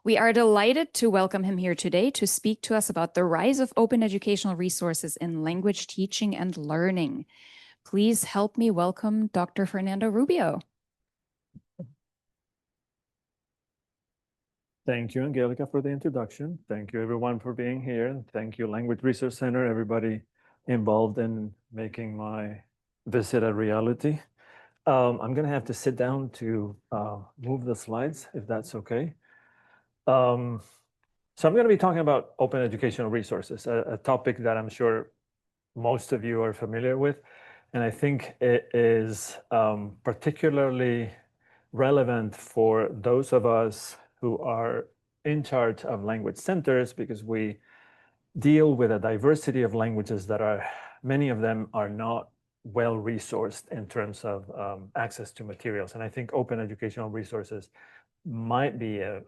We are delighted to welcome him here today to speak to us about the rise of open educational resources in language teaching and learning. Please help me welcome Dr. Fernando Rubio. Thank you, Angelica, for the introduction. Thank you, everyone, for being here. Thank you, Language Research Center, everybody involved in making my visit a reality. I'm going to have to sit down to move the slides, if that's okay. So I'm going to be talking about open educational resources, a topic that I'm sure most of you are familiar with. And I think it is particularly relevant for those of us who are in charge of language centers, because we deal with a diversity of languages that are, many of them are not well resourced in terms of access to materials. And I think open educational resources might be a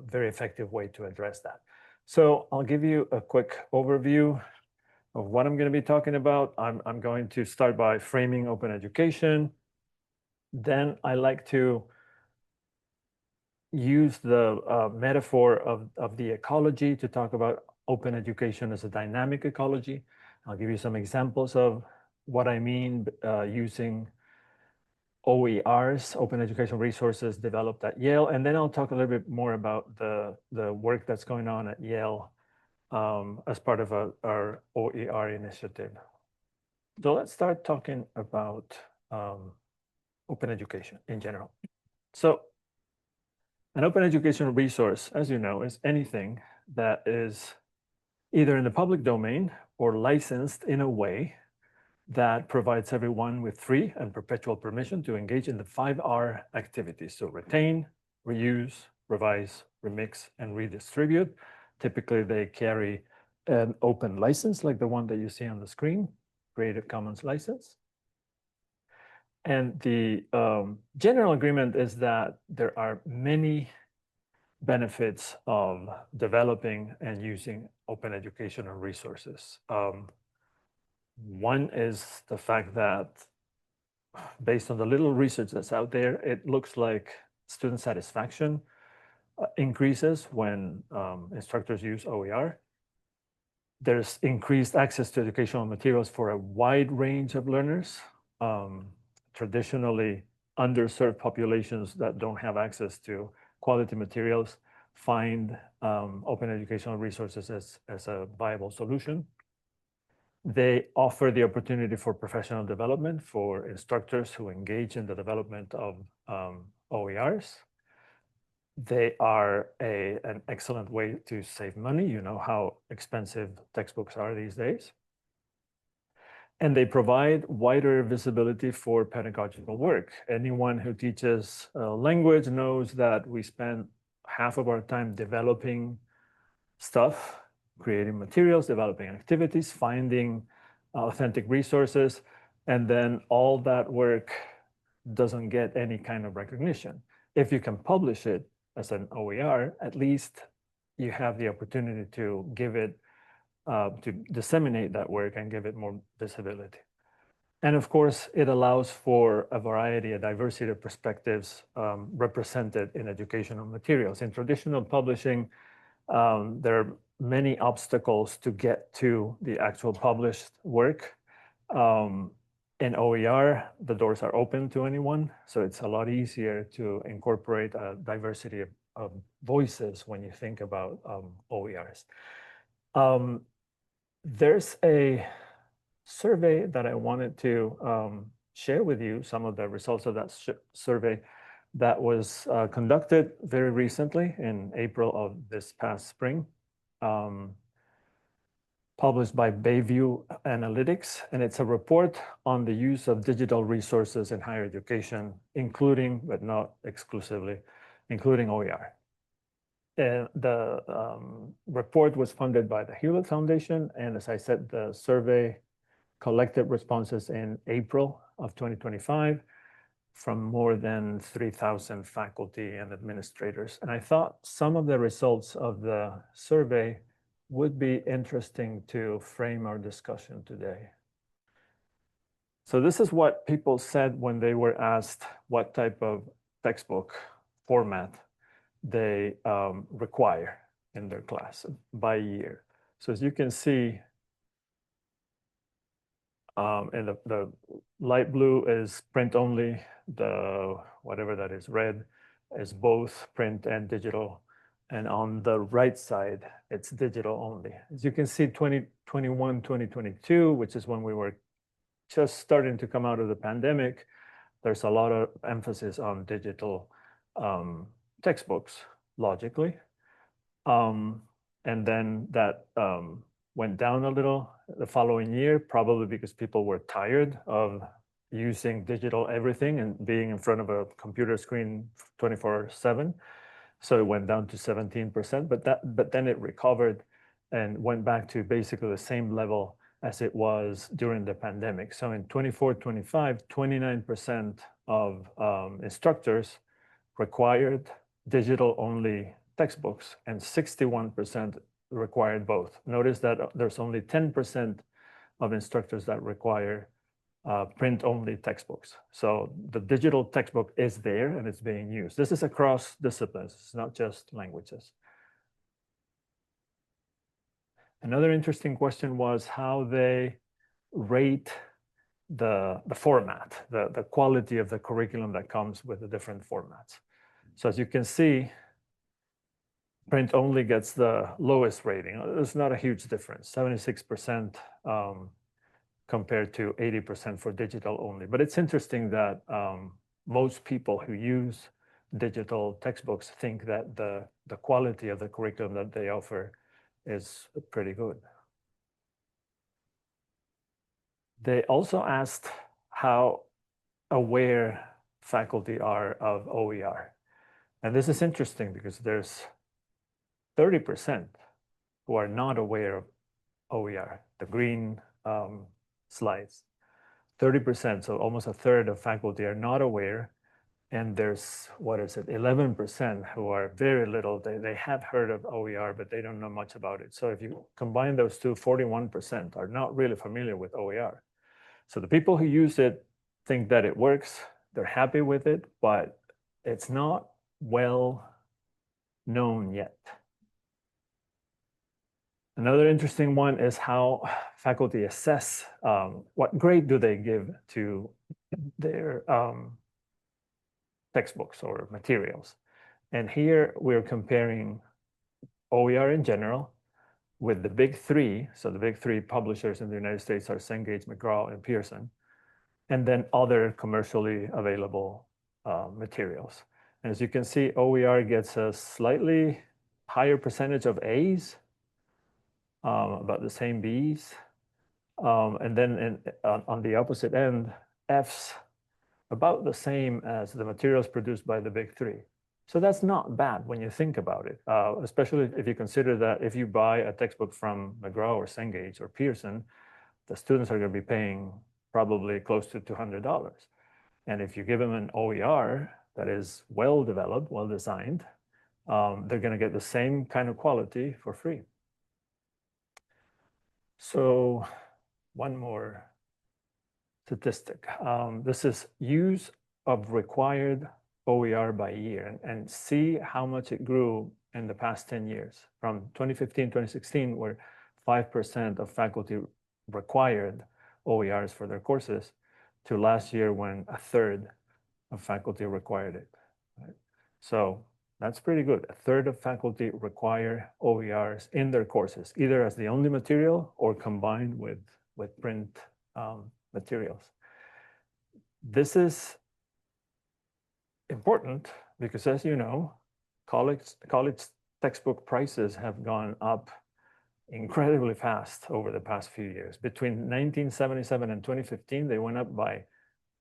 very effective way to address that. So I'll give you a quick overview of what I'm going to be talking about. I'm going to start by framing open education. Then I like to use the metaphor of the ecology to talk about open education as a dynamic ecology. I'll give you some examples of what I mean using OERs, open educational resources developed at Yale. And then I'll talk a little bit more about the work that's going on at Yale as part of our OER initiative. So let's start talking about open education in general. So an open educational resource, as you know, is anything that is either in the public domain or licensed in a way that provides everyone with free and perpetual permission to engage in the 5R activities. So retain, reuse, revise, remix, and redistribute. Typically, they carry an open license like the one that you see on the screen, Creative Commons license. And the general agreement is that there are many benefits of developing and using open educational resources. One is the fact that based on the little research that's out there, it looks like student satisfaction increases when instructors use OER. There's increased access to educational materials for a wide range of learners. Traditionally, underserved populations that don't have access to quality materials find open educational resources as a viable solution. They offer the opportunity for professional development for instructors who engage in the development of OERs. They are an excellent way to save money. You know how expensive textbooks are these days. And they provide wider visibility for pedagogical work. Anyone who teaches a language knows that we spend half of our time developing stuff, creating materials, developing activities, finding authentic resources, and then all that work doesn't get any kind of recognition. If you can publish it as an OER, at least you have the opportunity to give it to disseminate that work and give it more visibility. And of course, it allows for a variety, a diversity of perspectives represented in educational materials. In traditional publishing, there are many obstacles to get to the actual published work. In OER, the doors are open to anyone, so it's a lot easier to incorporate a diversity of voices when you think about OERs. There's a survey that I wanted to share with you, some of the results of that survey that was conducted very recently in April of this past spring, published by Bayview Analytics. And it's a report on the use of digital resources in higher education, including, but not exclusively, including OER. And the report was funded by the Hewlett Foundation. And as I said, the survey collected responses in April of 2025 from more than 3,000 faculty and administrators. And I thought some of the results of the survey would be interesting to frame our discussion today. So this is what people said when they were asked what type of textbook format they require in their class by year. So as you can see, and the light blue is print only, the whatever that is red is both print and digital. And on the right side, it's digital only. As you can see, 2021, 2022, which is when we were just starting to come out of the pandemic, there's a lot of emphasis on digital textbooks, logically. And then that went down a little the following year, probably because people were tired of using digital everything and being in front of a computer screen 24/7. So it went down to 17%, but then it recovered and went back to basically the same level as it was during the pandemic. So in 24-25, 29% of instructors required digital-only textbooks, and 61% required both. Notice that there's only 10% of instructors that require print-only textbooks. So the digital textbook is there and it's being used. This is across disciplines, it's not just languages. Another interesting question was how they rate the format, the quality of the curriculum that comes with the different formats. So as you can see, print only gets the lowest rating. There's not a huge difference, 76% compared to 80% for digital only. But it's interesting that most people who use digital textbooks think that the quality of the curriculum that they offer is pretty good. They also asked how aware faculty are of OER. And this is interesting because there's 30% who are not aware of OER, the green slides. 30%, so almost a third of faculty are not aware. And there's, 11% who are very little, they have heard of OER, but they don't know much about it. So if you combine those two, 41% are not really familiar with OER. So the people who use it think that it works, they're happy with it, but it's not well known yet. Another interesting one is how faculty assess, what grade do they give to their textbooks or materials. And here we're comparing OER in general with the big three. So the big three publishers in the United States are Cengage, McGraw, and Pearson, and then other commercially available materials. And as you can see, OER gets a slightly higher percentage of A's, about the same B's. And then on the opposite end, F's, about the same as the materials produced by the big three. So that's not bad when you think about it, especially if you consider that if you buy a textbook from McGraw or Cengage or Pearson, the students are going to be paying probably close to $200. And if you give them an OER that is well developed, well designed, they're going to get the same kind of quality for free. So one more statistic. This is use of required OER by year, and see how much it grew in the past 10 years. From 2015, 2016, where 5% of faculty required OERs for their courses, to last year when a third of faculty required it. Right? So that's pretty good. A third of faculty require OERs in their courses, either as the only material or combined with print materials. This is important because, as you know, college textbook prices have gone up incredibly fast over the past few years. Between 1977 and 2015, they went up by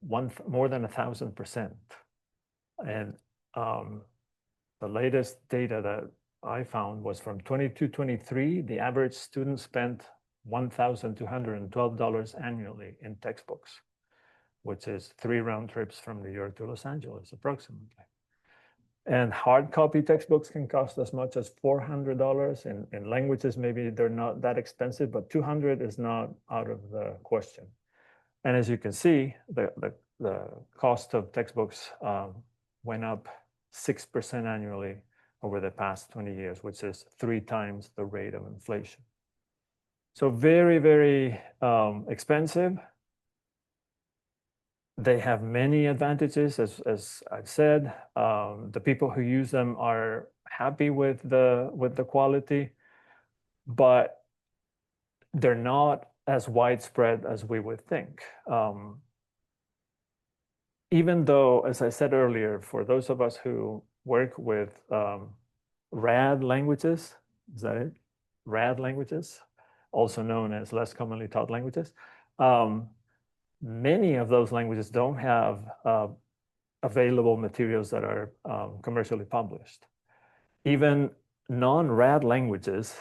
more than 1,000%. And the latest data that I found was from 22-23, the average student spent $1,212 annually in textbooks, which is 3 round trips from New York to Los Angeles, approximately. And hard copy textbooks can cost as much as $400. In languages, maybe they're not that expensive, but $200 is not out of the question. And as you can see, the cost of textbooks went up 6% annually over the past 20 years, which is 3 times the rate of inflation. So very, very expensive. They have many advantages, as I've said. The people who use them are happy with the quality, but they're not as widespread as we would think. Even though, as I said earlier, for those of us who work with RAD languages, is that it? RAD languages, also known as less commonly taught languages. Many of those languages don't have available materials that are commercially published. Even non-RAD languages,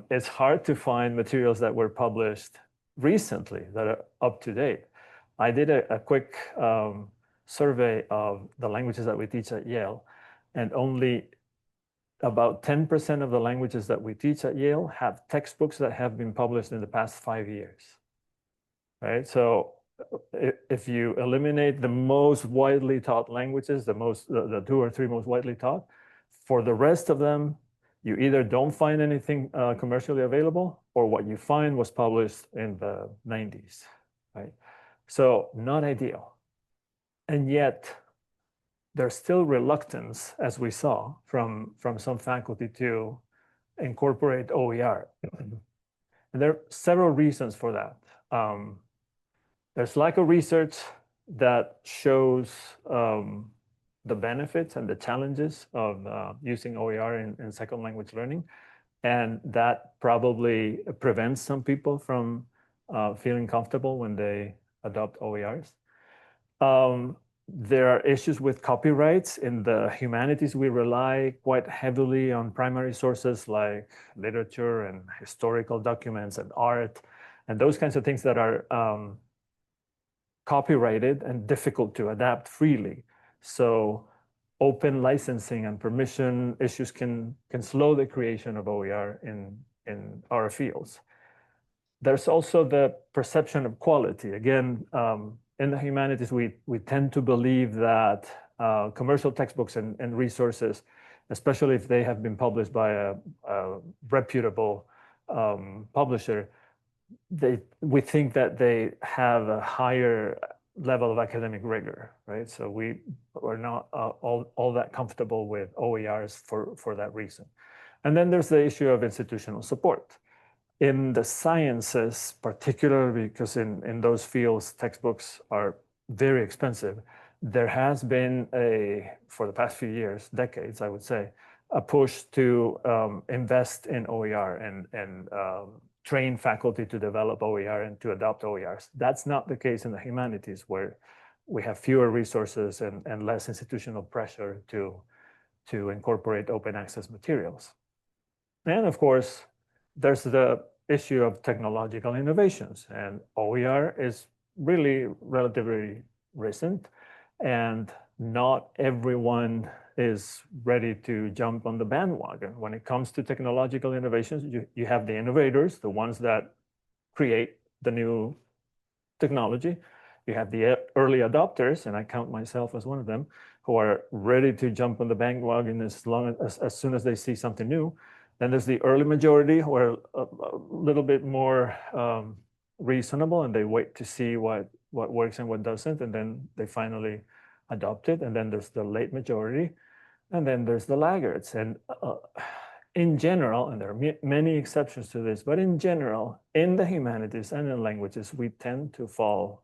it's hard to find materials that were published recently that are up to date. I did a quick survey of the languages that we teach at Yale, and only about 10% of the languages that we teach at Yale have textbooks that have been published in the past 5 years, right? So if you eliminate the most widely taught languages, the 2 or 3 most widely taught, for the rest of them, you either don't find anything commercially available, or what you find was published in the 90s, right? So not ideal. And yet there's still reluctance, as we saw from some faculty, to incorporate OER. And there are several reasons for that. There's lack of research that shows the benefits and the challenges of using OER in second language learning. And that probably prevents some people from feeling comfortable when they adopt OERs. There are issues with copyrights. In the humanities, we rely quite heavily on primary sources like literature and historical documents and art, and those kinds of things that are copyrighted and difficult to adapt freely. So open licensing and permission issues can slow the creation of OER in our fields. There's also the perception of quality. Again, in the humanities, we tend to believe that commercial textbooks and resources, especially if they have been published by a reputable publisher, we think that they have a higher level of academic rigor, right? So we are not all that comfortable with OERs for that reason. And then there's the issue of institutional support. In the sciences, particularly because in those fields, textbooks are very expensive, there has been for the past few years, decades, I would say, a push to invest in OER and train faculty to develop OER and to adopt OERs. That's not the case in the humanities, where we have fewer resources and less institutional pressure to incorporate open access materials. And of course, there's the issue of technological innovations, and OER is really relatively recent, and not everyone is ready to jump on the bandwagon. When it comes to technological innovations, you have the innovators, the ones that create the new technology. You have the early adopters, and I count myself as one of them, who are ready to jump on the bandwagon as soon as they see something new. Then there's the early majority, who are a little bit more reasonable, and they wait to see what works and what doesn't, and then they finally adopt it. And then there's the late majority, and then there's the laggards. And in general, and there are many exceptions to this, but in general, in the humanities and in languages, we tend to fall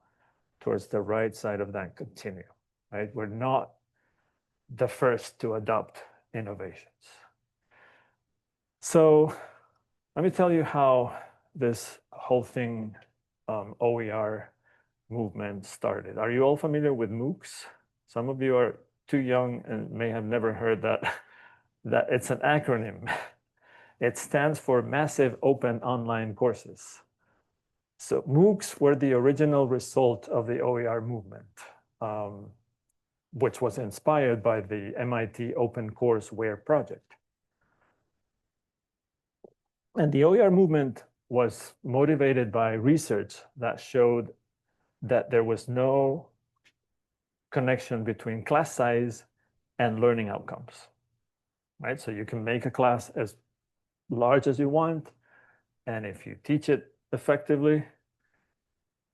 towards the right side of that continuum, right? We're not the first to adopt innovations. So let me tell you how this whole thing, OER movement, started. Are you all familiar with MOOCs? Some of you are too young and may have never heard that it's an acronym. It stands for Massive Open Online Courses. So MOOCs were the original result of the OER movement, which was inspired by the MIT Open Courseware project. And the OER movement was motivated by research that showed that there was no connection between class size and learning outcomes. right? So you can make a class as large as you want. And if you teach it effectively,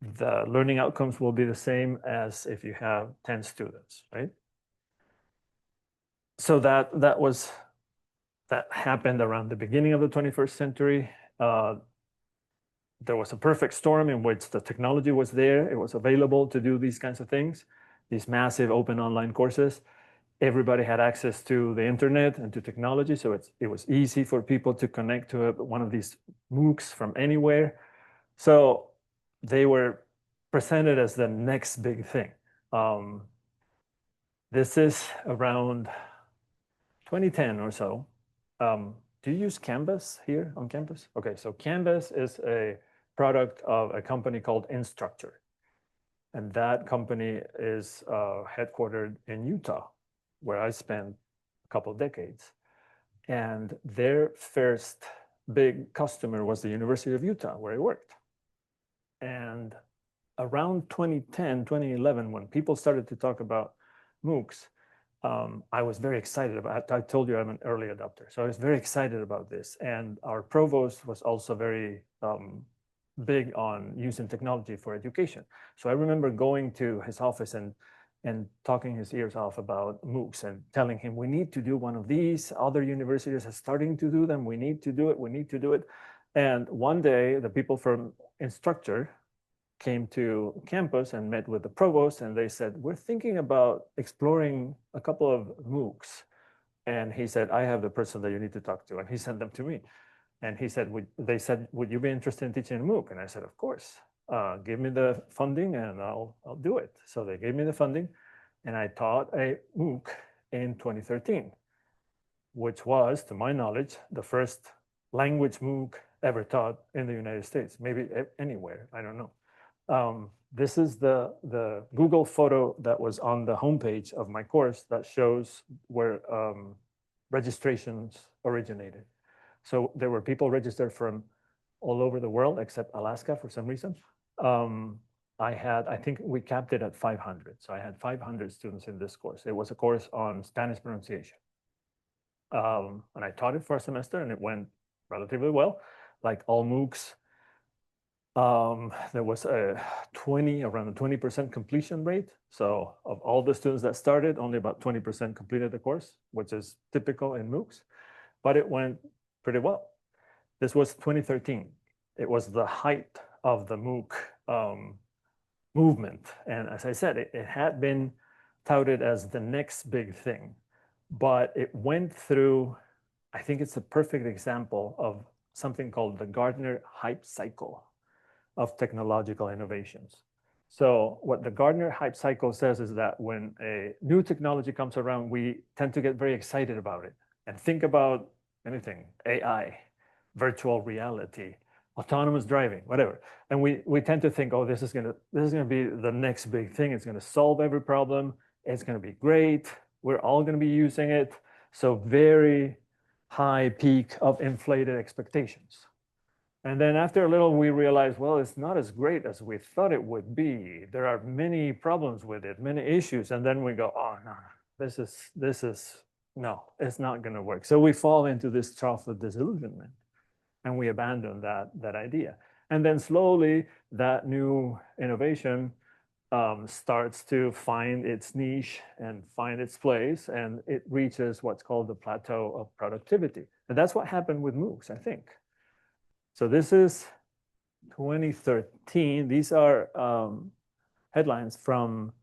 the learning outcomes will be the same as if you have 10 students, right? So that happened around the beginning of the 21st century. There was a perfect storm in which the technology was there. It was available to do these kinds of things, these massive open online courses. Everybody had access to the internet and to technology, so it was easy for people to connect to one of these MOOCs from anywhere. So they were presented as the next big thing. This is around 2010 or so. Do you use Canvas here on campus? Okay, so Canvas is a product of a company called Instructure. And that company is headquartered in Utah, where I spent a couple of decades. And their first big customer was the University of Utah, where I worked. And around 2010, 2011, when people started to talk about MOOCs, I was very excited about it. I told you I'm an early adopter. So I was very excited about this. And our provost was also very big on using technology for education. So I remember going to his office and talking his ears off about MOOCs and telling him, we need to do one of these. Other universities are starting to do them. We need to do it. We need to do it. And one day, the people from Instructure came to campus and met with the provost, and they said, we're thinking about exploring a couple of MOOCs. And he said, I have the person that you need to talk to. And he sent them to me. And he said, they said, would you be interested in teaching a MOOC? And I said, of course. Give me the funding and I'll do it. So they gave me the funding, and I taught a MOOC in 2013, which was, to my knowledge, the first language MOOC ever taught in the United States, maybe anywhere, I don't know. This is the Google photo that was on the homepage of my course that shows where registrations originated. So there were people registered from all over the world except Alaska for some reason. I think we capped it at 500. So I had 500 students in this course. It was a course on Spanish pronunciation. And I taught it for a semester and it went relatively well. Like all MOOCs, there was around a 20% completion rate. So of all the students that started, only about 20% completed the course, which is typical in MOOCs, but it went pretty well. This was 2013. It was the height of the MOOC movement. And as I said, it had been touted as the next big thing, but it went through, I think it's a perfect example of something called the Gartner hype cycle of technological innovations. So what the Gartner hype cycle says is that when a new technology comes around, we tend to get very excited about it and think about anything, AI, virtual reality, autonomous driving, whatever. And we tend to think, oh, this is gonna be the next big thing. It's gonna solve every problem. It's gonna be great. We're all gonna be using it. So very high peak of inflated expectations. And then after a little, we realize, well, it's not as great as we thought it would be. There are many problems with it, many issues. And then we go, oh, no, no, it's not going to work. So we fall into this trough of disillusionment and we abandon that idea. And then slowly that new innovation starts to find its niche and find its place, and it reaches what's called the plateau of productivity. And that's what happened with MOOCs, I think. So this is 2013. These are headlines from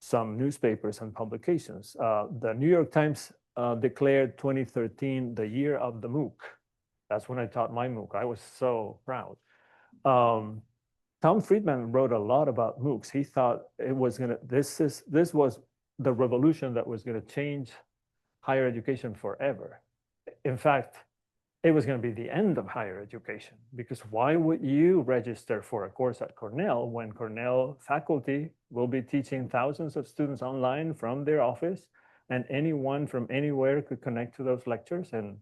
some newspapers and publications. The New York Times declared 2013 the year of the MOOC. That's when I taught my MOOC. I was so proud. Tom Friedman wrote a lot about MOOCs. He thought it was gonna, this was the revolution that was gonna change higher education forever. In fact, it was going to be the end of higher education, because why would you register for a course at Cornell when Cornell faculty will be teaching thousands of students online from their office, and anyone from anywhere could connect to those lectures and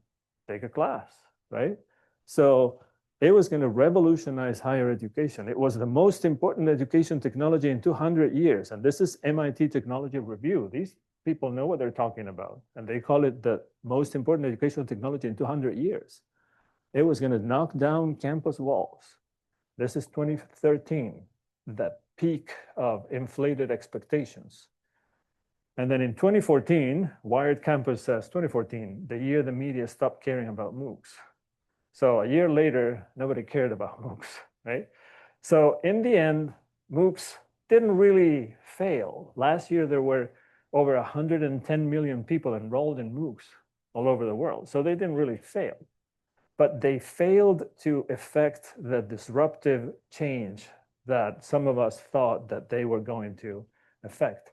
take a class, right? So it was going to revolutionize higher education. It was the most important education technology in 200 years. And this is MIT Technology Review. people know what they're talking about. And they call it the most important educational technology in 200 years. It was going to knock down campus walls. This is 2013, the peak of inflated expectations. And then in 2014, Wired Campus says 2014, the year the media stopped caring about MOOCs. So a year later, nobody cared about MOOCs, right? So in the end, MOOCs didn't really fail. Last year, there were over 110 million people enrolled in MOOCs all over the world. So they didn't really fail. But they failed to effect the disruptive change that some of us thought that they were going to effect.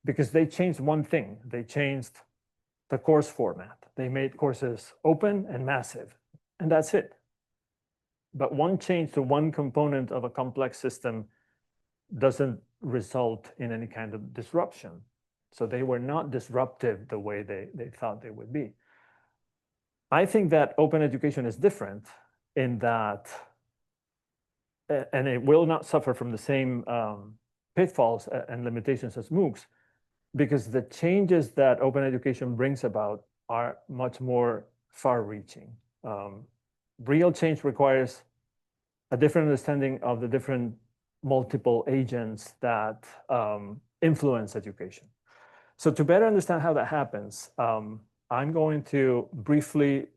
Because they changed one thing. They changed the course format. They made courses open and massive, and that's it. But one change to one component of a complex system doesn't result in any kind of disruption. So they were not disruptive the way they thought they would be. I think that open education is different in that, and it will not suffer from the same pitfalls and limitations as MOOCs, because the changes that open education brings about are much more far-reaching. Real change requires a different understanding of the different multiple agents that influence education. So to better understand how that happens, I'm going to briefly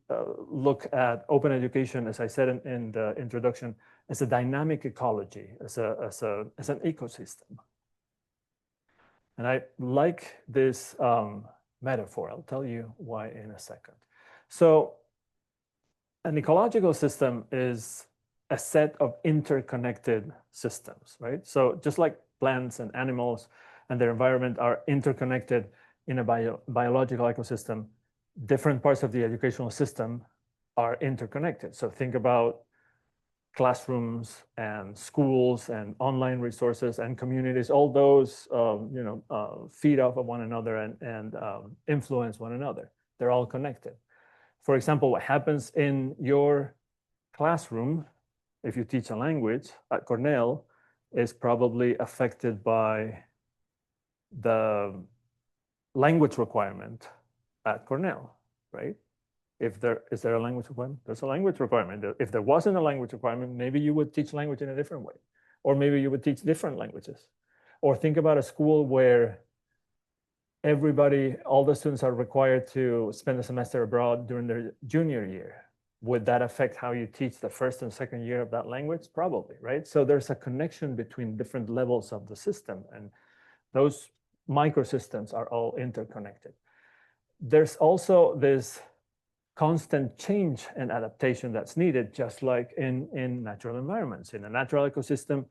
look at open education, as I said in the introduction, as a dynamic ecology, as an ecosystem. And I like this metaphor. I'll tell you why in a second. So an ecological system is a set of interconnected systems, right? So just like plants and animals and their environment are interconnected in a biological ecosystem, different parts of the educational system are interconnected. So think about classrooms and schools and online resources and communities, all those feed off of one another and influence one another. They're all connected. For example, what happens in your classroom, if you teach a language at Cornell, is probably affected by the language requirement at Cornell, right? Is there a language requirement? There's a language requirement. If there wasn't a language requirement, maybe you would teach language in a different way, or maybe you would teach different languages. Or think about a school where all the students are required to spend a semester abroad during their junior year. Would that affect how you teach the first and second year of that language? Probably, right? So there's a connection between different levels of the system, and those microsystems are all interconnected. There's also this constant change and adaptation that's needed, just like in natural environments. In a natural ecosystem,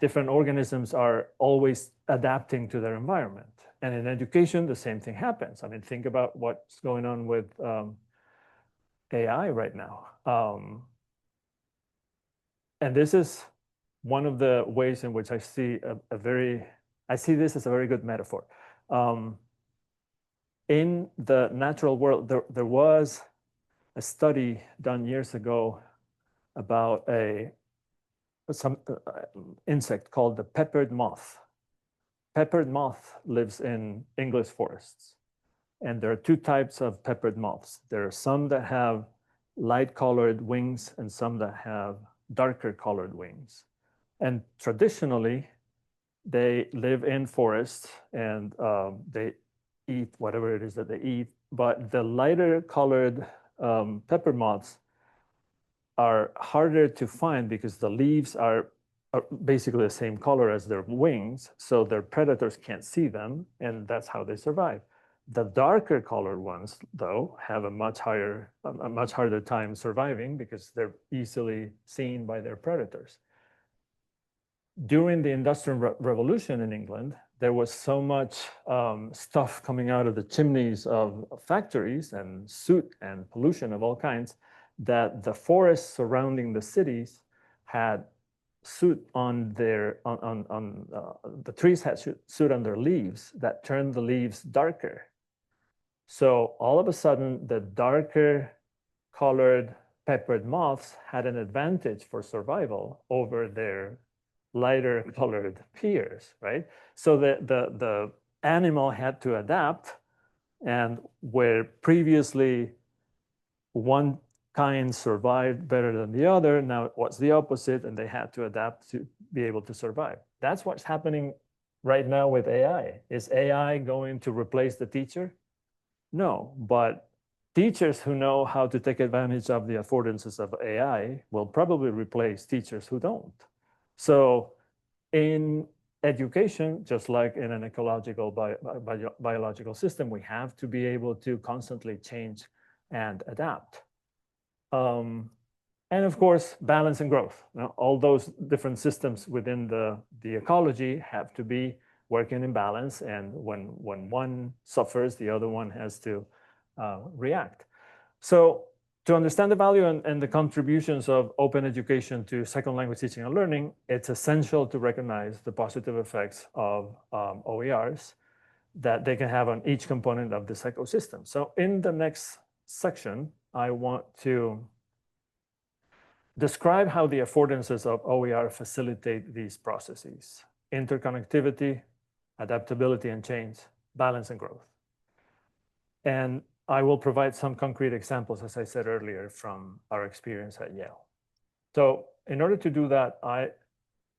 different organisms are always adapting to their environment. And in education, the same thing happens. I mean, think about what's going on with AI right now. And this is one of the ways in which I see this as a very good metaphor. In the natural world, there was a study done years ago about some insect called the peppered moth. Peppered moth lives in English forests. And there are two types of peppered moths. There are some that have light colored wings and some that have darker colored wings. And traditionally, they live in forests and they eat whatever it is that they eat. But the lighter colored pepper moths are harder to find because the leaves are basically the same color as their wings, so their predators can't see them, and that's how they survive. The darker colored ones, though, have a much harder time surviving because they're easily seen by their predators. During the Industrial Revolution in England, there was so much stuff coming out of the chimneys of factories and soot and pollution of all kinds that the forests surrounding the cities had soot on the trees had soot on their leaves that turned the leaves darker. So all of a sudden, the darker colored peppered moths had an advantage for survival over their lighter colored peers, right? So the animal had to adapt, and where previously one kind survived better than the other, now it was the opposite, and they had to adapt to be able to survive. That's what's happening right now with AI. Is AI going to replace the teacher? No, but teachers who know how to take advantage of the affordances of AI will probably replace teachers who don't. So in education, just like in an ecological biological system, we have to be able to constantly change and adapt. And of course, balance and growth. Now, all those different systems within the ecology have to be working in balance, and when one suffers, the other one has to react. So to understand the value and the contributions of open education to second language teaching and learning, it's essential to recognize the positive effects of OERs that they can have on each component of this ecosystem. So in the next section, I want to describe how the affordances of OER facilitate these processes: interconnectivity, adaptability and change, balance and growth. And I will provide some concrete examples, as I said earlier, from our experience at Yale. So in order to do that, I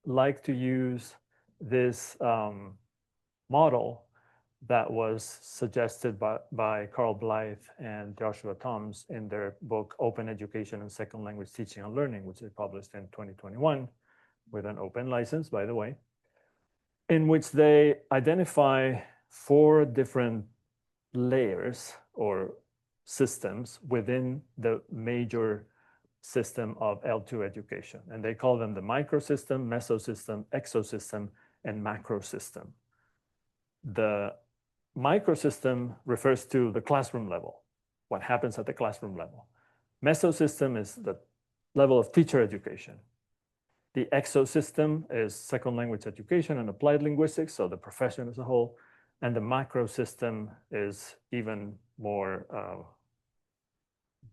like to use this model that was suggested by Carl Blythe and Joshua Toms in their book, Open Education and Second Language Teaching and Learning, which is published in 2021 with an open license, by the way, in which they identify 4 different layers or systems within the major system of L2 education. And they call them the microsystem, mesosystem, exosystem, and macrosystem. The microsystem refers to the classroom level, what happens at the classroom level. Mesosystem is the level of teacher education. The exosystem is second language education and applied linguistics, so the profession as a whole. And the macrosystem is even more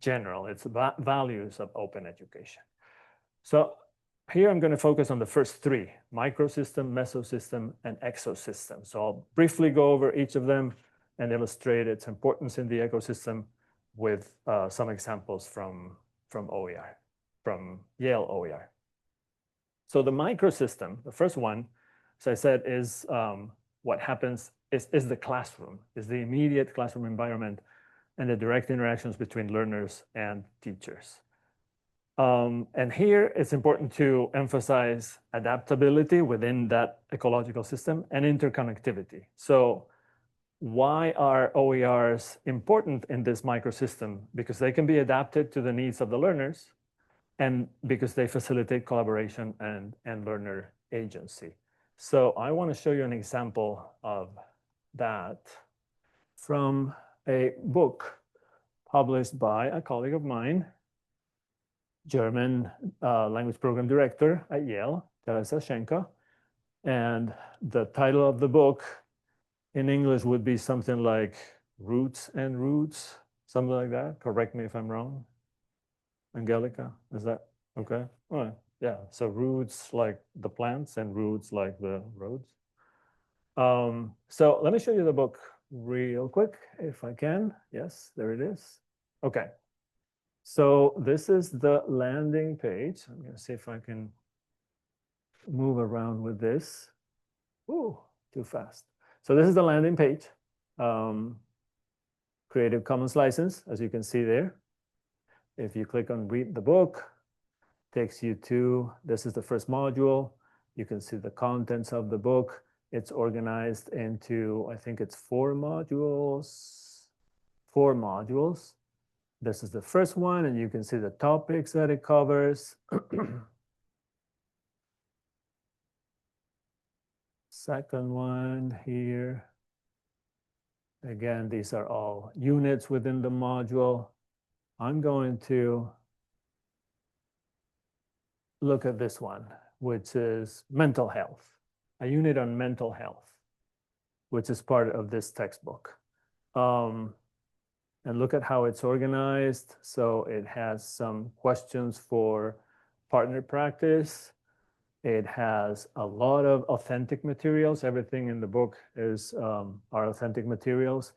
general. It's about values of open education. So here I'm going to focus on the first 3: microsystem, mesosystem, and exosystem. So I'll briefly go over each of them and illustrate its importance in the ecosystem with some examples from OER, from Yale OER. So the microsystem, the first one, as I said, is what happens is the classroom, is the immediate classroom environment and the direct interactions between learners and teachers. And here it's important to emphasize adaptability within that ecological system and interconnectivity. So why are OERs important in this microsystem? Because they can be adapted to the needs of the learners, and because they facilitate collaboration and learner agency. So I want to show you an example of that from a book published by a colleague of mine, German language program director at Yale, Teresa Schenker. And the title of the book in English would be something like Roots and Roots, something like that. Correct me if I'm wrong. Angelica, is that okay? All right. Yeah, so roots like the plants and roots like the roads. So let me show you the book real quick, if I can. Yes, there it is. Okay. So this is the landing page. I'm going to see if I can move around with this. Ooh, too fast. So this is the landing page. Creative Commons license, as you can see there. If you click on read the book, takes you to, this is the first module. You can see the contents of the book. It's organized into, I think it's 4 modules. 4 modules. This is the first one, and you can see the topics that it covers. Second one here. Again, these are all units within the module. I'm going to look at this one, which is mental health, a unit on mental health, which is part of this textbook. And look at how it's organized. So it has some questions for partner practice. It has a lot of authentic materials. Everything in the book is are authentic materials.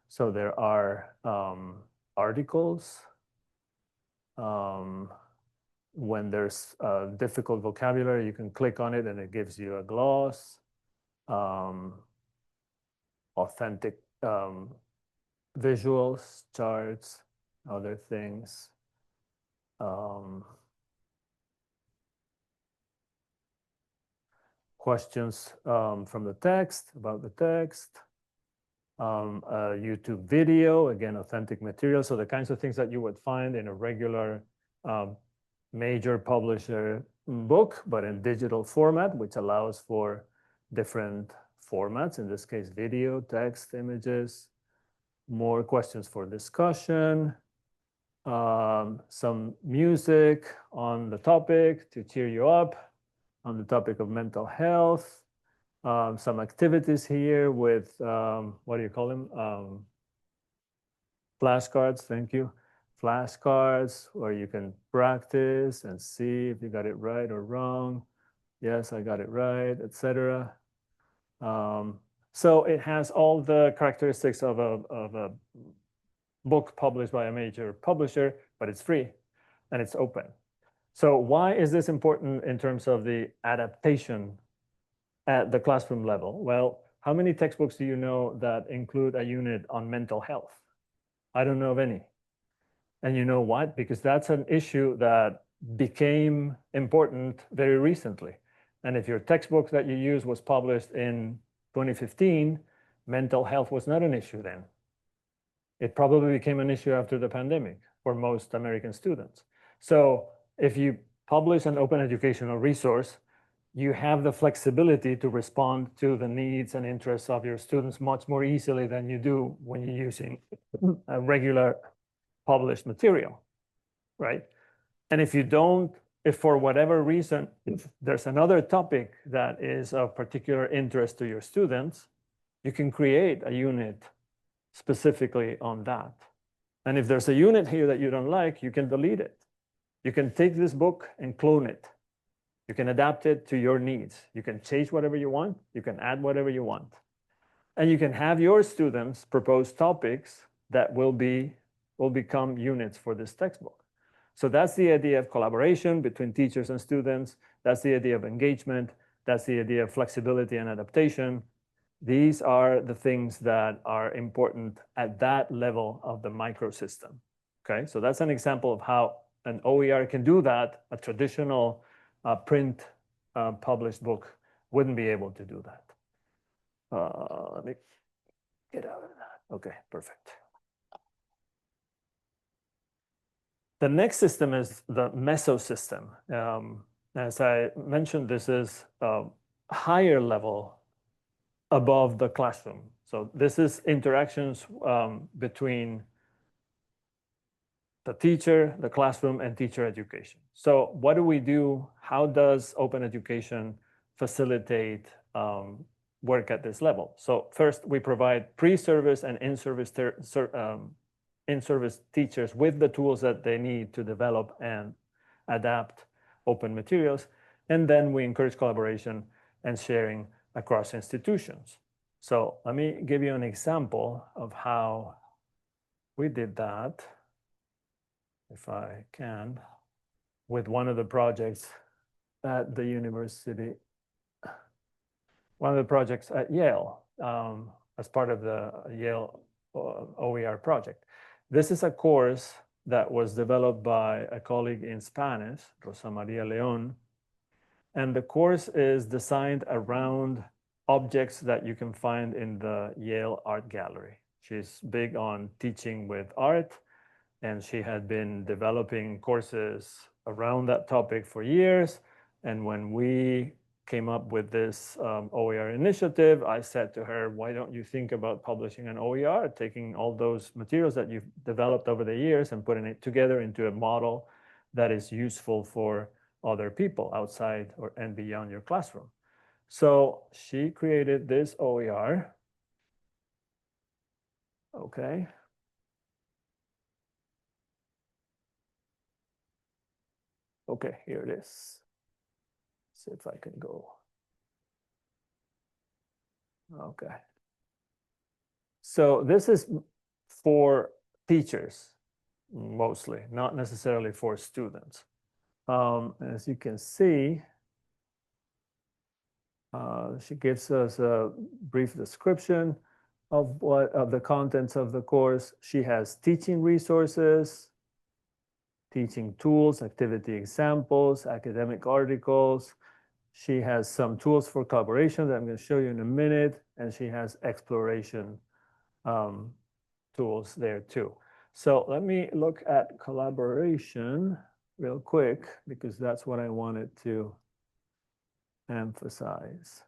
So there are articles. When there's difficult vocabulary, you can click on it and it gives you a gloss. Authentic visuals, charts, other things. Questions from the text, about the text, a YouTube video, again, authentic material. So the kinds of things that you would find in a regular major publisher book, but in digital format, which allows for different formats, in this case, video, text, images, more questions for discussion, some music on the topic to cheer you up, on the topic of mental health, some activities here with, what do you call them? Flashcards, thank you. Flashcards where you can practice and see if you got it right or wrong. Yes, I got it right, etc. So it has all the characteristics of a book published by a major publisher, but it's free and it's open. So why is this important in terms of the adaptation at the classroom level? Well, how many textbooks do you know that include a unit on mental health? I don't know of any. And you know what? Because that's an issue that became important very recently. And if your textbook that you use was published in 2015, mental health was not an issue then. It probably became an issue after the pandemic for most American students. So if you publish an open educational resource, you have the flexibility to respond to the needs and interests of your students much more easily than you do when you're using a regular published material, right? And if you don't, if for whatever reason, if there's another topic that is of particular interest to your students, you can create a unit specifically on that. And if there's a unit here that you don't like, you can delete it. You can take this book and clone it. You can adapt it to your needs. You can change whatever you want. You can add whatever you want. And you can have your students propose topics that will become units for this textbook. So that's the idea of collaboration between teachers and students. That's the idea of engagement. That's the idea of flexibility and adaptation. These are the things that are important at that level of the microsystem. Okay, so that's an example of how an OER can do that. A traditional print published book wouldn't be able to do that. Let me get out of that. Okay, perfect. The next system is the mesosystem. As I mentioned, this is a higher level above the classroom. So this is interactions between the teacher, the classroom, and teacher education. So what do we do? How does open education facilitate work at this level? So first, we provide pre-service and in-service teachers with the tools that they need to develop and adapt open materials. And then we encourage collaboration and sharing across institutions. So let me give you an example of how we did that, if I can, with one of the projects at the university, one of the projects at Yale, as part of the Yale OER project. This is a course that was developed by a colleague in Spanish, Rosa Maria Leon, and the course is designed around objects that you can find in the Yale Art Gallery. She's big on teaching with art, and she had been developing courses around that topic for years. And when we came up with this OER initiative, I said to her, why don't you think about publishing an OER, taking all those materials that you've developed over the years and putting it together into a model that is useful for other people outside and beyond your classroom. So she created this OER. Okay. Okay, here it is. see if I can go. Okay. So this is for teachers, mostly, not necessarily for students. As you can see, she gives us a brief description of the contents of the course. She has teaching resources, teaching tools, activity examples, academic articles. She has some tools for collaboration that I'm going to show you in a minute, and she has exploration tools there too. So let me look at collaboration real quick, because that's what I wanted to emphasize.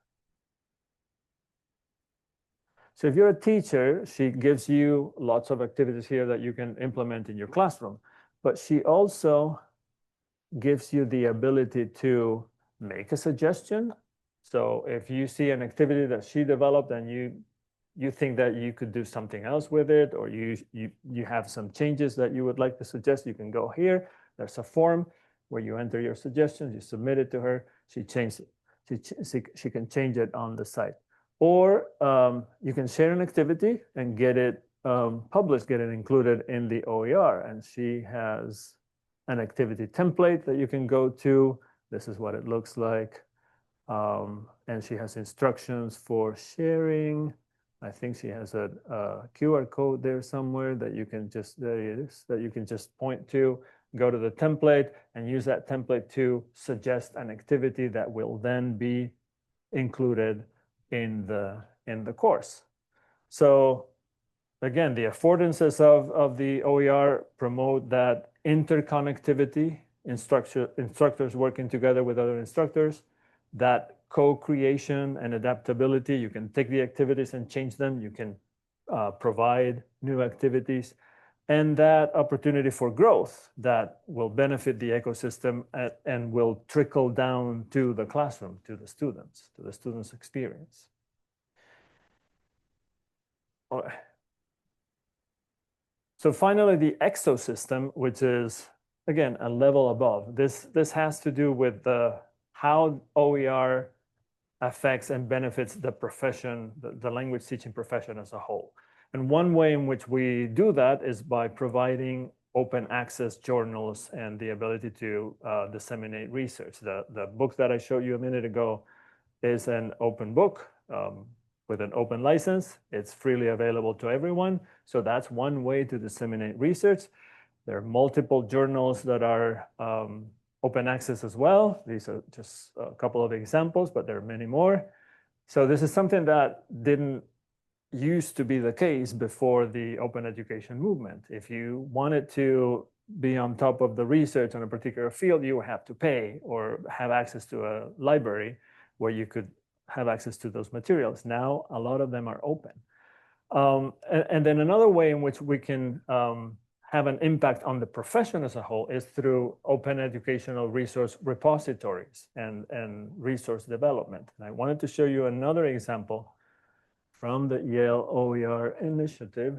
So if you're a teacher, she gives you lots of activities here that you can implement in your classroom, but she also gives you the ability to make a suggestion. So if you see an activity that she developed and you think that you could do something else with it, or you have some changes that you would like to suggest, you can go here. There's a form where you enter your suggestions, you submit it to her, she changes it. She can change it on the site. Or you can share an activity and get it published, get it included in the OER. And she has an activity template that you can go to. This is what it looks like. And she has instructions for sharing. I think she has a QR code there somewhere that you can just, there it is, that you can just point to, go to the template and use that template to suggest an activity that will then be included in the course. So again, the affordances of the OER promote that interconnectivity, instructors working together with other instructors, that co-creation and adaptability. You can take the activities and change them. You can provide new activities, and that opportunity for growth that will benefit the ecosystem and will trickle down to the classroom, to the students' experience. All right. So finally, the exosystem, which is, again, a level above. This has to do with how OER affects and benefits the profession, the language teaching profession as a whole. And one way in which we do that is by providing open access journals and the ability to disseminate research. The book that I showed you a minute ago is an open book with an open license. It's freely available to everyone. So that's one way to disseminate research. There are multiple journals that are open access as well. These are just a couple of examples, but there are many more. So this is something that didn't used to be the case before the open education movement. If you wanted to be on top of the research on a particular field, you have to pay or have access to a library where you could have access to those materials. Now, a lot of them are open. And then another way in which we can have an impact on the profession as a whole is through open educational resource repositories and resource development. And I wanted to show you another example from the Yale OER initiative.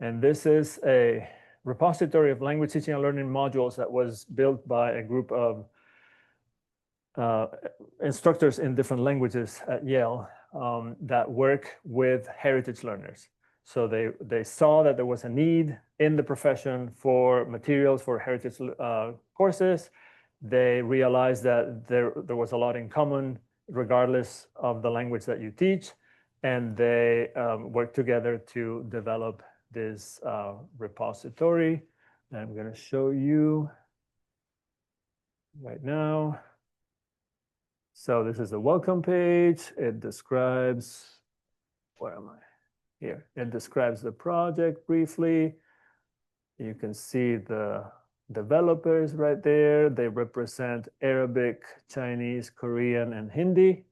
And this is a repository of language teaching and learning modules that was built by a group of instructors in different languages at Yale that work with heritage learners. So they saw that there was a need in the profession for materials for heritage courses. They realized that there was a lot in common regardless of the language that you teach. And they worked together to develop this repository. And I'm going to show you right now. So this is the welcome page. It describes, where am I? Here. It describes the project briefly. You can see the developers right there. They represent Arabic, Chinese, Korean, and Hindi.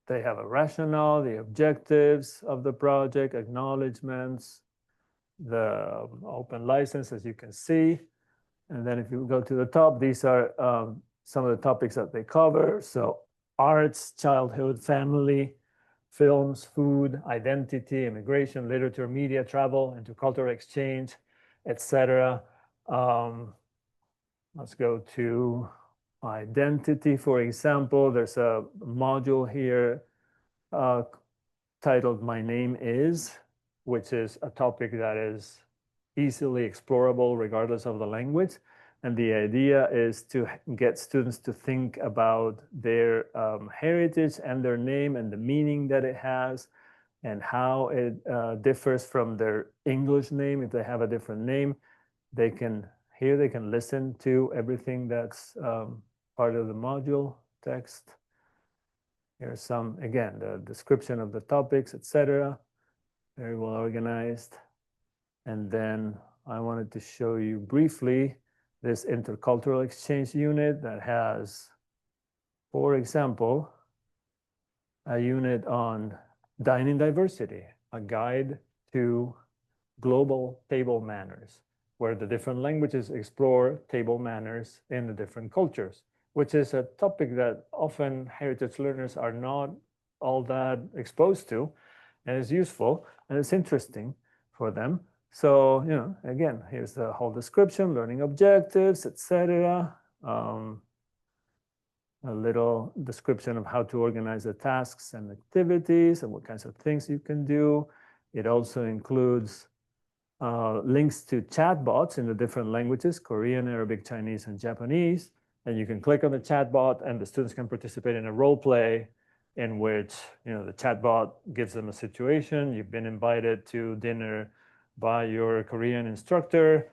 They have a rationale, the objectives of the project, acknowledgements, the open license, as you can see. And then if you go to the top, these are some of the topics that they cover. So arts, childhood, family, films, food, identity, immigration, literature, media, travel, intercultural exchange, etc. Let's go to identity, for example. There's a module here titled My Name Is, which is a topic that is easily explorable regardless of the language. And the idea is to get students to think about their heritage and their name and the meaning that it has and how it differs from their English name. If they have a different name, they can listen to everything that's part of the module text. Here's some, again, the description of the topics, etc. Very well organized. And then I wanted to show you briefly this intercultural exchange unit that has, for example, a unit on dining diversity, a guide to global table manners, where the different languages explore table manners in the different cultures, which is a topic that often heritage learners are not all that exposed to, and it's useful and it's interesting for them. So, again, here's the whole description, learning objectives, etc. A little description of how to organize the tasks and activities and what kinds of things you can do. It also includes links to chatbots in the different languages, Korean, Arabic, Chinese, and Japanese. And you can click on the chatbot and the students can participate in a role play in which the chatbot gives them a situation. You've been invited to dinner by your Korean instructor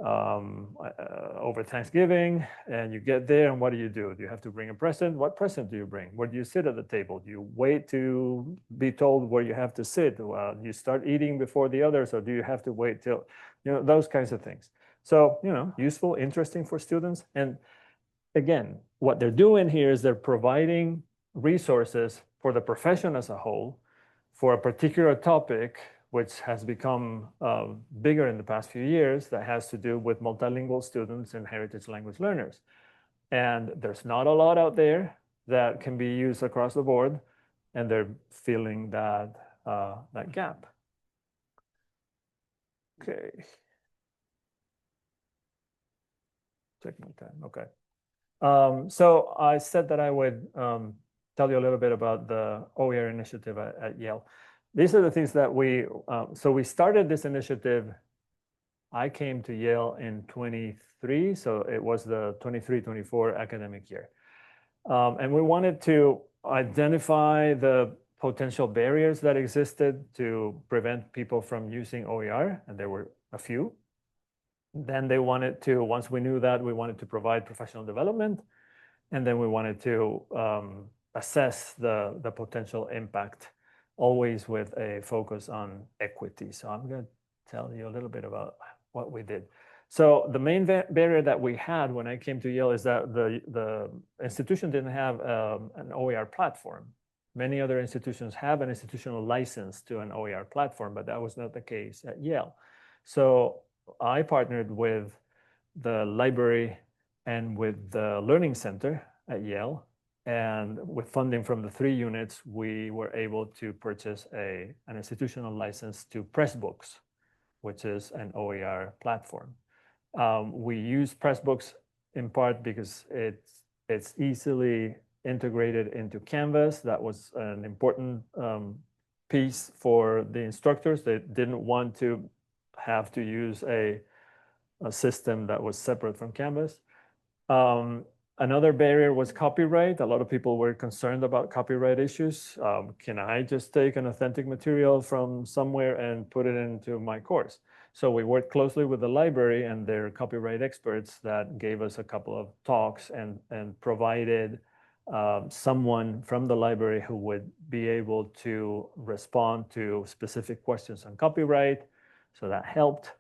over Thanksgiving, and you get there, and what do? Do you have to bring a present? What present do you bring? Where do you sit at the table? Do you wait to be told where you have to sit? You start eating before the others, or do you have to wait till, those kinds of things. So, useful, interesting for students. And again, what they're doing here is they're providing resources for the profession as a whole for a particular topic which has become bigger in the past few years, that has to do with multilingual students and heritage language learners. And there's not a lot out there that can be used across the board, and they're filling that gap. Okay. Check my time. Okay. So I said that I would tell you a little bit about the OER initiative at Yale. These are the things that so we started this initiative. I came to Yale in 23, so it was the 23-24 academic year. And we wanted to identify the potential barriers that existed to prevent people from using OER, and there were a few. Then they wanted to, once we knew that, we wanted to provide professional development, and then we wanted to assess the potential impact, always with a focus on equity. So I'm going to tell you a little bit about what we did. So the main barrier that we had when I came to Yale is that the institution didn't have an OER platform. Many other institutions have an institutional license to an OER platform, but that was not the case at Yale. So I partnered with the library and with the Learning Center at Yale. And with funding from the 3 units, we were able to purchase an institutional license to Pressbooks, which is an OER platform. We use Pressbooks in part because it's easily integrated into Canvas. That was an important piece for the instructors. They didn't want to have to use a system that was separate from Canvas. Another barrier was copyright. A lot of people were concerned about copyright issues. Can I just take an authentic material from somewhere and put it into my course? So we worked closely with the library and their copyright experts that gave us a couple of talks and provided someone from the library who would be able to respond to specific questions on copyright. So that helped.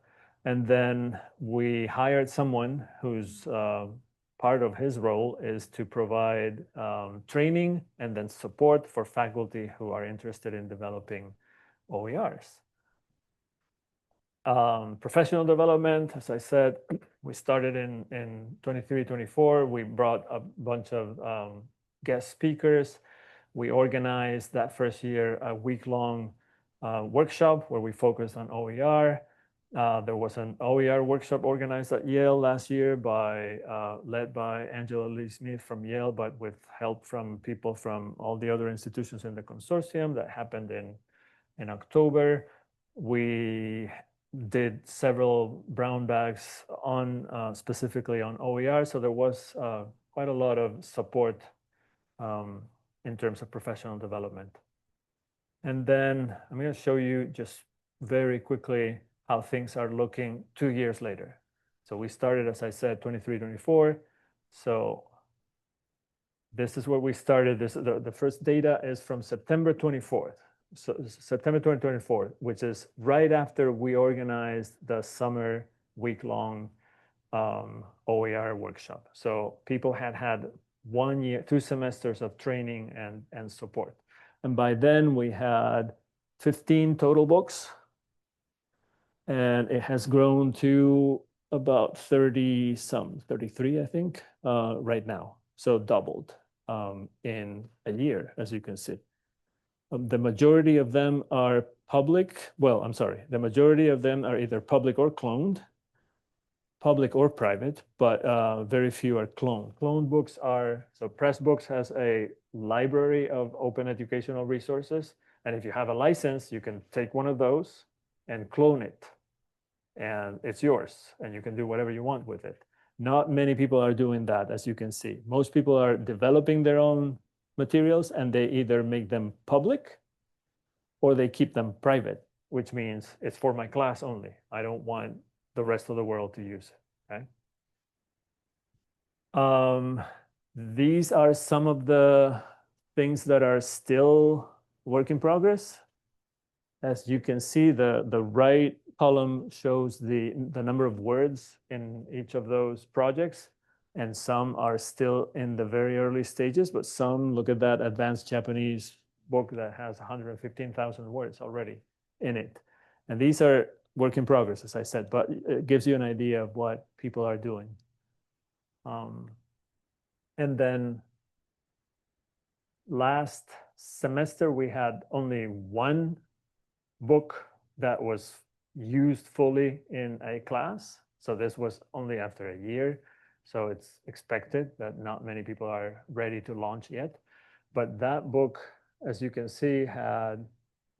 And then we hired someone whose part of his role is to provide training and then support for faculty who are interested in developing OERs. Professional development, as I said, we started in 23-24. We brought a bunch of guest speakers. We organized that first year a week-long workshop where we focused on OER. There was an OER workshop organized at Yale last year led by Angela Lee Smith from Yale, but with help from people from all the other institutions in the consortium. That happened in October. We did several brown bags on specifically on OER. So there was quite a lot of support in terms of professional development. And then I'm going to show you just very quickly how things are looking 2 years later. So we started, as I said, 23, 24. So this is where we started. The first data is from September 24th. So September 2024, which is right after we organized the summer week-long OER workshop. So people had 1 year, 2 semesters of training and support. And by then we had 15 total books, and it has grown to about 30 some, 33, I think, right now. So doubled in a year, as you can see. The majority of them are public. Well, I'm sorry. The majority of them are either public or cloned, public or private, but very few are cloned. Cloned books are, so Pressbooks has a library of open educational resources. And if you have a license, you can take one of those and clone it. And it's yours, and you can do whatever you want with it. Not many people are doing that, as you can see. Most people are developing their own materials, and they either make them public or they keep them private, which means it's for my class only. I don't want the rest of the world to use it. Okay? These are some of the things that are still work in progress. As you can see, the right column shows the number of words in each of those projects, and some are still in the very early stages, but some, look at that advanced Japanese book that has 115,000 words already in it. And these are work in progress, as I said, but it gives you an idea of what people are doing. And then last semester, we had only one book that was used fully in a class. So this was only after a year. So it's expected that not many people are ready to launch yet. But that book, as you can see, had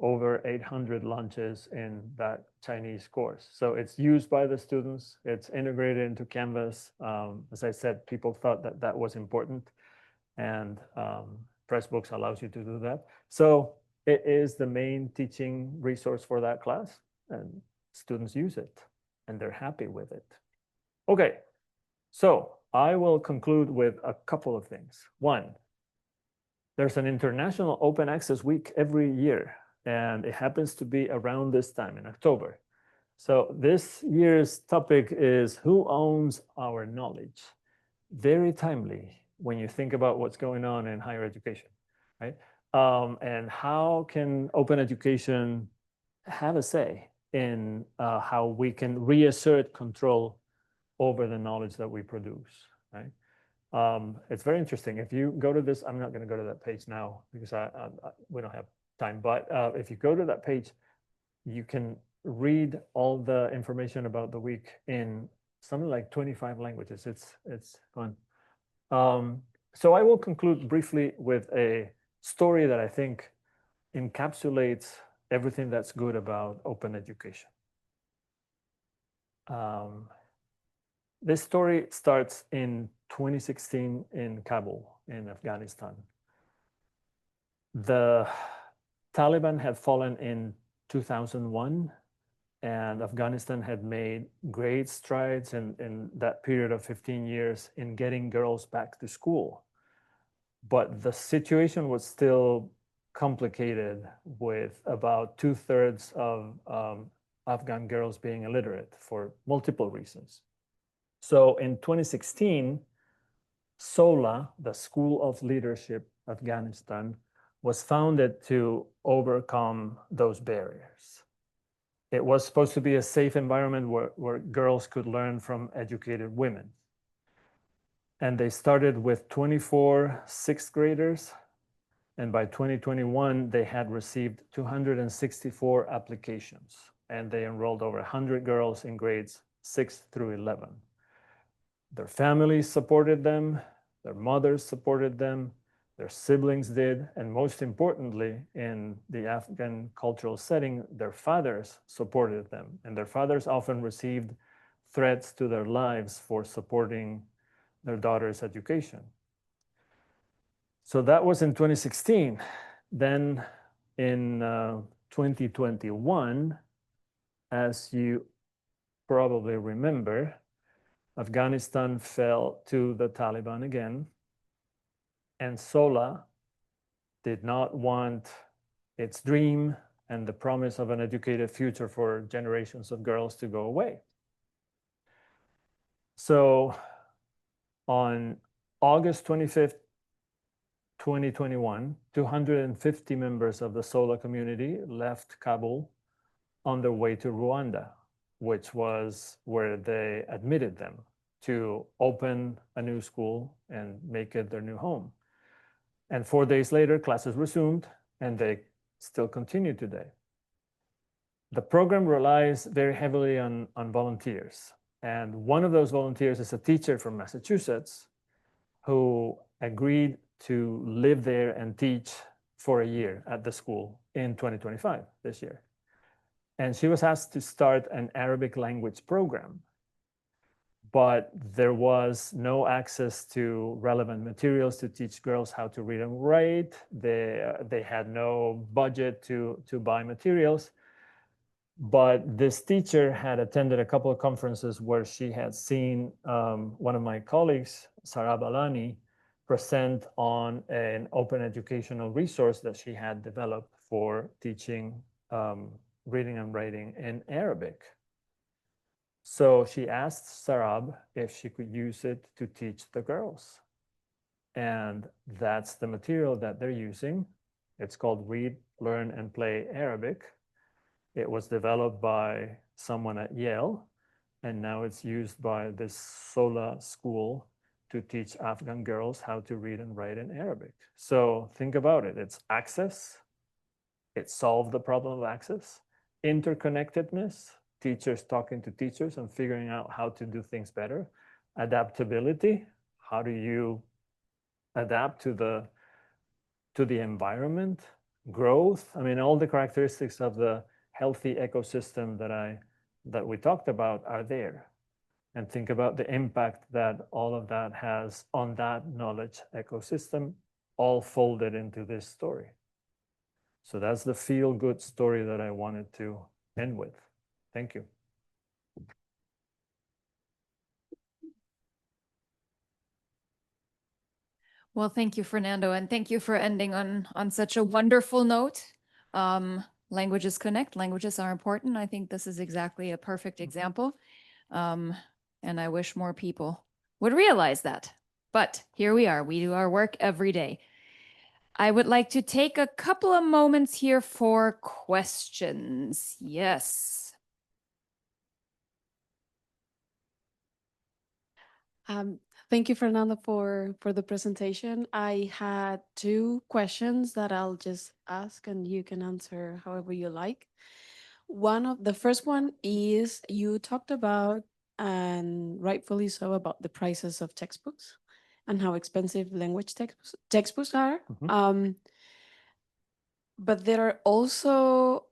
over 800 launches in that Chinese course. So it's used by the students. It's integrated into Canvas. As I said, people thought that that was important. And Pressbooks allows you to do that. So it is the main teaching resource for that class, and students use it, and they're happy with it. Okay, so I will conclude with a couple of things. One, there's an International Open Access Week every year, and it happens to be around this time in October. So this year's topic is who owns our knowledge? Very timely when you think about what's going on in higher education, right? And how can open education have a say in how we can reassert control over the knowledge that we produce, right? It's very interesting. If you go to this, I'm not going to go to that page now because we don't have time, but if you go to that page, you can read all the information about the week in something like 25 languages. It's fun. So I will conclude briefly with a story that I think encapsulates everything that's good about open education. This story starts in 2016 in Kabul, in Afghanistan. The Taliban had fallen in 2001, and Afghanistan had made great strides in that period of 15 years in getting girls back to school. But the situation was still complicated, with about 2/3 of Afghan girls being illiterate for multiple reasons. So in 2016, SOLA, the School of Leadership Afghanistan, was founded to overcome those barriers. It was supposed to be a safe environment where girls could learn from educated women. And they started with 24 sixth graders. And by 2021, they had received 264 applications. and they enrolled over 100 girls in grades 6 through 11. Their families supported them, their mothers supported them, their siblings did, and most importantly, in the Afghan cultural setting, their fathers supported them, and their fathers often received threats to their lives for supporting their daughter's education. So that was in 2016. Then in 2021, as you probably remember, Afghanistan fell to the Taliban again, and SOLA did not want its dream and the promise of an educated future for generations of girls to go away. So on August 25th, 2021, 250 members of the SOLA community left Kabul on their way to Rwanda, which was where they admitted them to open a new school and make it their new home. And 4 days later, classes resumed, and they still continue today. The program relies very heavily on volunteers. And one of those volunteers is a teacher from Massachusetts who agreed to live there and teach for a year at the school in 2025, this year. And she was asked to start an Arabic language program, but there was no access to relevant materials to teach girls how to read and write. They had no budget to buy materials. But this teacher had attended a couple of conferences where she had seen one of my colleagues, Sarab Alani, present on an open educational resource that she had developed for teaching reading and writing in Arabic. So she asked Sarab if she could use it to teach the girls. And that's the material that they're using. It's called Read, Learn, and Play Arabic. It was developed by someone at Yale, and now it's used by this SOLA school to teach Afghan girls how to read and write in Arabic. So think about it. It's access. It solved the problem of access. Interconnectedness, teachers talking to teachers and figuring out how to do things better. Adaptability, how do you adapt to the environment? Growth, I mean, all the characteristics of the healthy ecosystem that we talked about are there. And think about the impact that all of that has on that knowledge ecosystem, all folded into this story. So that's the feel-good story that I wanted to end with. Thank you. Well, thank you, Fernando, and thank you for ending on such a wonderful note. Languages connect, languages are important. I think this is exactly a perfect example. And I wish more people would realize that. But here we are, we do our work every day. I would like to take a couple of moments here for questions. Yes. Thank you, Fernando, for the presentation. I had two questions that I'll just ask and you can answer however you like. The first one is you talked about, and rightfully so, about the prices of textbooks and how expensive language textbooks are. But there are also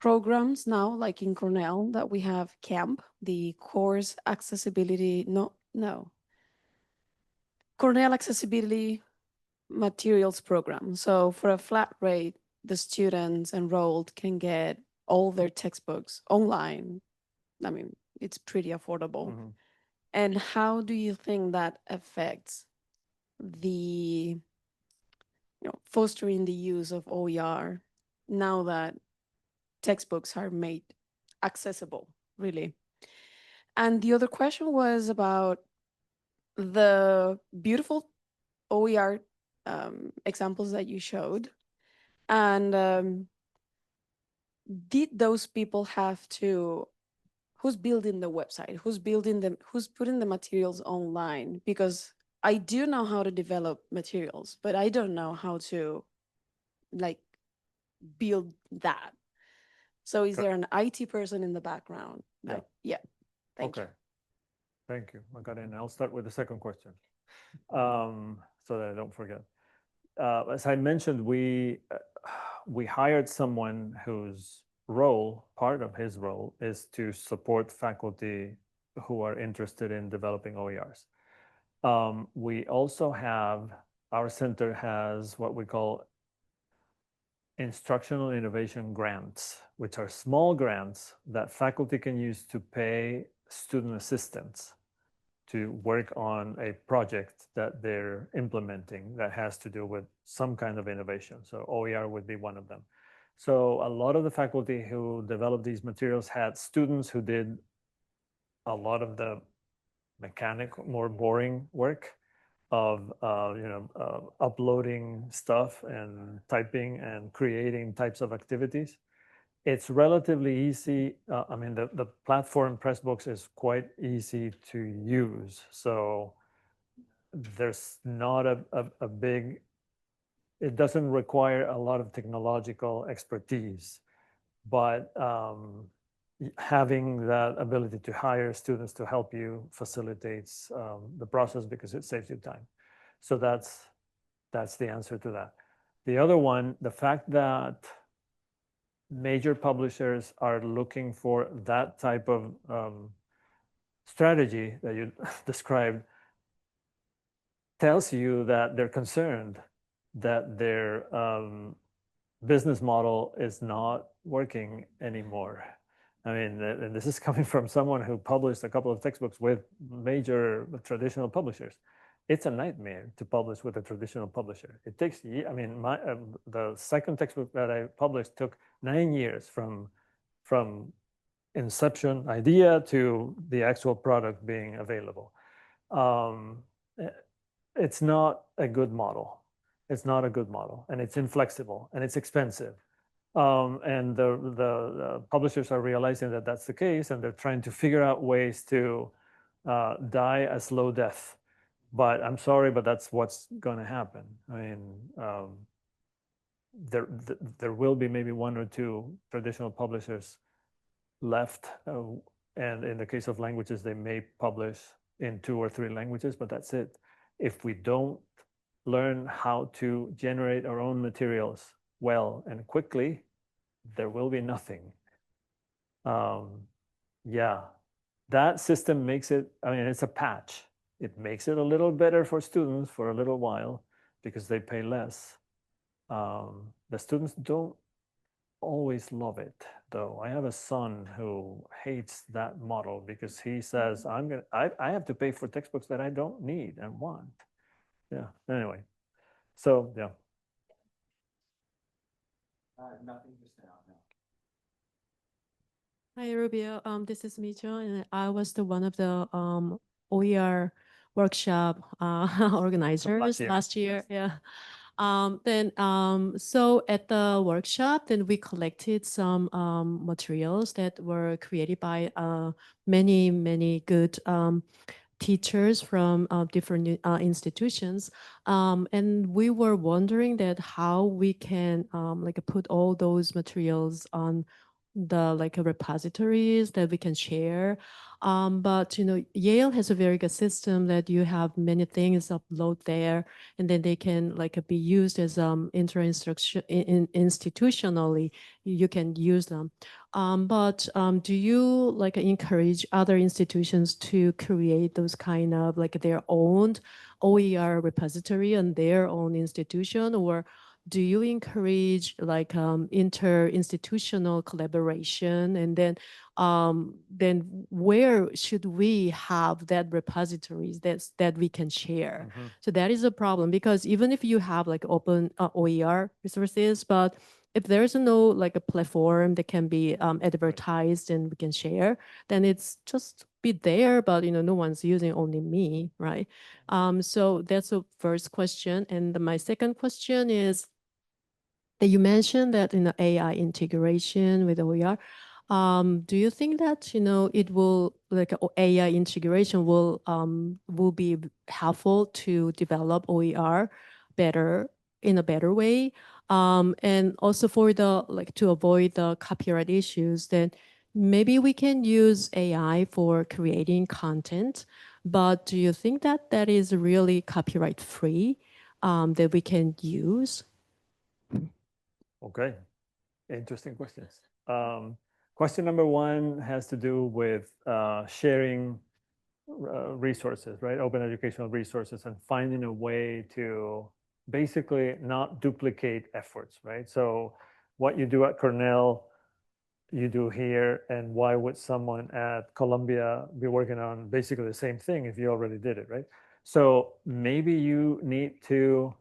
programs now, like in Cornell, that we have CAMP, the Course Accessibility, Cornell Accessibility Materials Program. So for a flat rate, the students enrolled can get all their textbooks online. I mean, it's pretty affordable. And how do you think that affects the fostering the use of OER now that textbooks are made accessible, really? And the other question was about the beautiful OER examples that you showed. And did those people have to, who's building the website? Who's putting the materials online? Because I do know how to develop materials, but I don't know how to build that. So is there an IT person in the background? Yeah. Yeah. Thank you. Okay. Thank you, Macarena. I'll start with the second question, so that I don't forget. As I mentioned, we hired someone whose role, part of his role, is to support faculty who are interested in developing OERs. We also have, our center has what we call instructional innovation grants, which are small grants that faculty can use to pay student assistants to work on a project that they're implementing that has to do with some kind of innovation. So OER would be one of them. So a lot of the faculty who developed these materials had students who did a lot of the mechanical, more boring work of uploading stuff and typing and creating types of activities. It's relatively easy. I mean, the platform Pressbooks is quite easy to use. So there's not a big, it doesn't require a lot of technological expertise, but having that ability to hire students to help you facilitates the process because it saves you time. So that's the answer to that. The other one, the fact that major publishers are looking for that type of strategy that you described tells you that they're concerned that their business model is not working anymore. I mean, and this is coming from someone who published a couple of textbooks with major traditional publishers. It's a nightmare to publish with a traditional publisher. It takes, I mean, the second textbook that I published took 9 years from inception idea to the actual product being available. It's not a good model. It's not a good model, and it's inflexible, and it's expensive. And the publishers are realizing that that's the case, and they're trying to figure out ways to die a slow death. But I'm sorry, but that's what's going to happen. I mean, there will be maybe 1 or 2 traditional publishers left, and in the case of languages, they may publish in 2 or 3 languages, but that's it. If we don't learn how to generate our own materials well and quickly, there will be nothing. Yeah, that system makes it, I mean, it's a patch. It makes it a little better for students for a little while because they pay less. The students don't always love it, though. I have a son who hates that model because he says, I have to pay for textbooks that I don't need and want. Yeah, anyway. So, yeah. Nothing to say on that. Hi, Rubio. This is Micho, and I was one of the OER workshop organizers last year. Yeah. So at the workshop, then we collected some materials that were created by many good teachers from different institutions, and we were wondering that how we can like put all those materials on the repositories that we can share. But Yale has a very good system that you have many things upload there, and then they can be used as institutionally. You can use them. But do you encourage other institutions to create those kind of their own OER repository on their own institution, or do you encourage inter-institutional collaboration? And then where should we have that repositories that we can share? Mm-hmm. So that is a problem, because even if you have open OER resources, but if there's no a platform that can be advertised and we can share, then it's just be there, but no one's using, only me, right? So that's the first question. And my second question is that you mentioned that in the AI integration with OER, do you think that it will AI integration will be helpful to develop OER better, in a better way? And also for the, like, to avoid the copyright issues, then maybe we can use AI for creating content, but do you think that that is really copyright free, that we can use? Okay, interesting questions. Question number one has to do with sharing resources, right? Open educational resources, and finding a way to basically not duplicate efforts, right? So what you do at Cornell, you do here, and why would someone at Columbia be working on basically the same thing if you already did it, right? So maybe you need to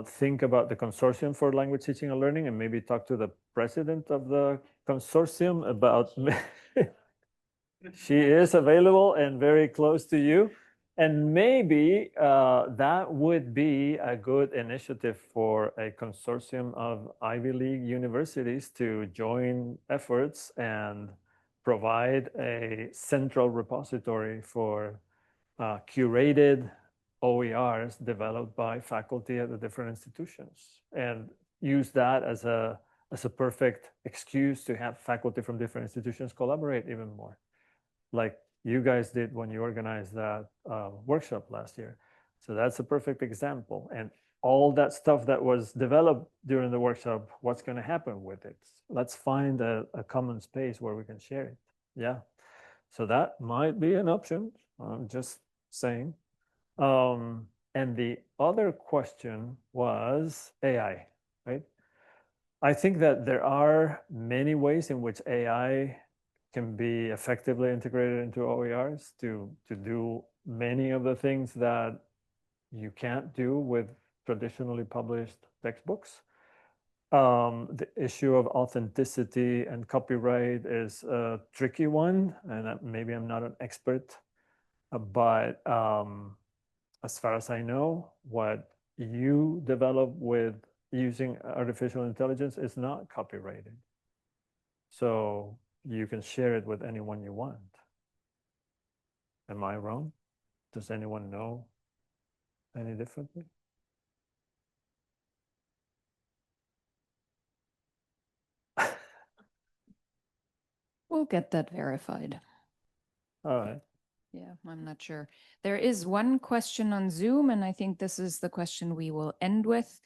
think about the Consortium for Language Teaching and Learning, and maybe talk to the president of the consortium about she is available and very close to you. And maybe that would be a good initiative for a consortium of Ivy League universities to join efforts and provide a central repository for curated OERs developed by faculty at the different institutions, and use that as a perfect excuse to have faculty from different institutions collaborate even more, like you guys did when you organized that workshop last year. So that's a perfect example. And all that stuff that was developed during the workshop, what's going to happen with it? Let's find a common space where we can share it. Yeah. So that might be an option. I'm just saying. And the other question was AI, right? I think that there are many ways in which AI can be effectively integrated into OERs to do many of the things that you can't do with traditionally published textbooks. The issue of authenticity and copyright is a tricky one, and maybe I'm not an expert, but as far as I know, what you develop with using artificial intelligence is not copyrighted. So you can share it with anyone you want. Am I wrong? Does anyone know any differently? We'll get that verified. All right. Yeah, I'm not sure. There is one question on Zoom, and I think this is the question we will end with.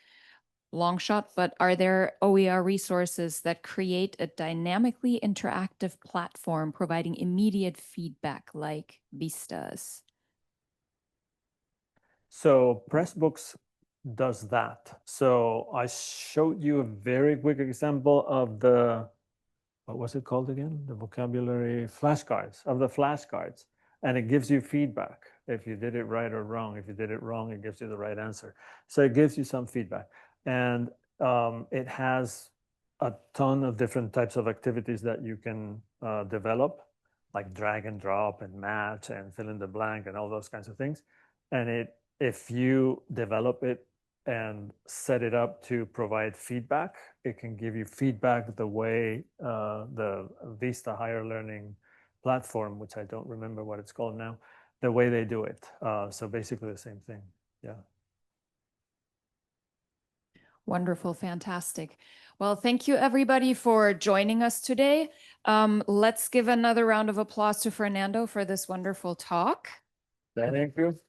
Long shot, but are there OER resources that create a dynamically interactive platform providing immediate feedback like Vistas? So Pressbooks does that. So I showed you a very quick example of the, what was it called again? The vocabulary flashcards, of the flashcards. And it gives you feedback if you did it right or wrong. If you did it wrong, it gives you the right answer. So it gives you some feedback. And it has a ton of different types of activities that you can develop, like drag and drop and match and fill in the blank and all those kinds of things. And if you develop it and set it up to provide feedback, it can give you feedback the way the Vista Higher Learning platform, which I don't remember what it's called now, the way they do it. So basically the same thing. Yeah. Wonderful, fantastic. Well, thank you everybody for joining us today. Let's give another round of applause to Fernando for this wonderful talk. Thank you.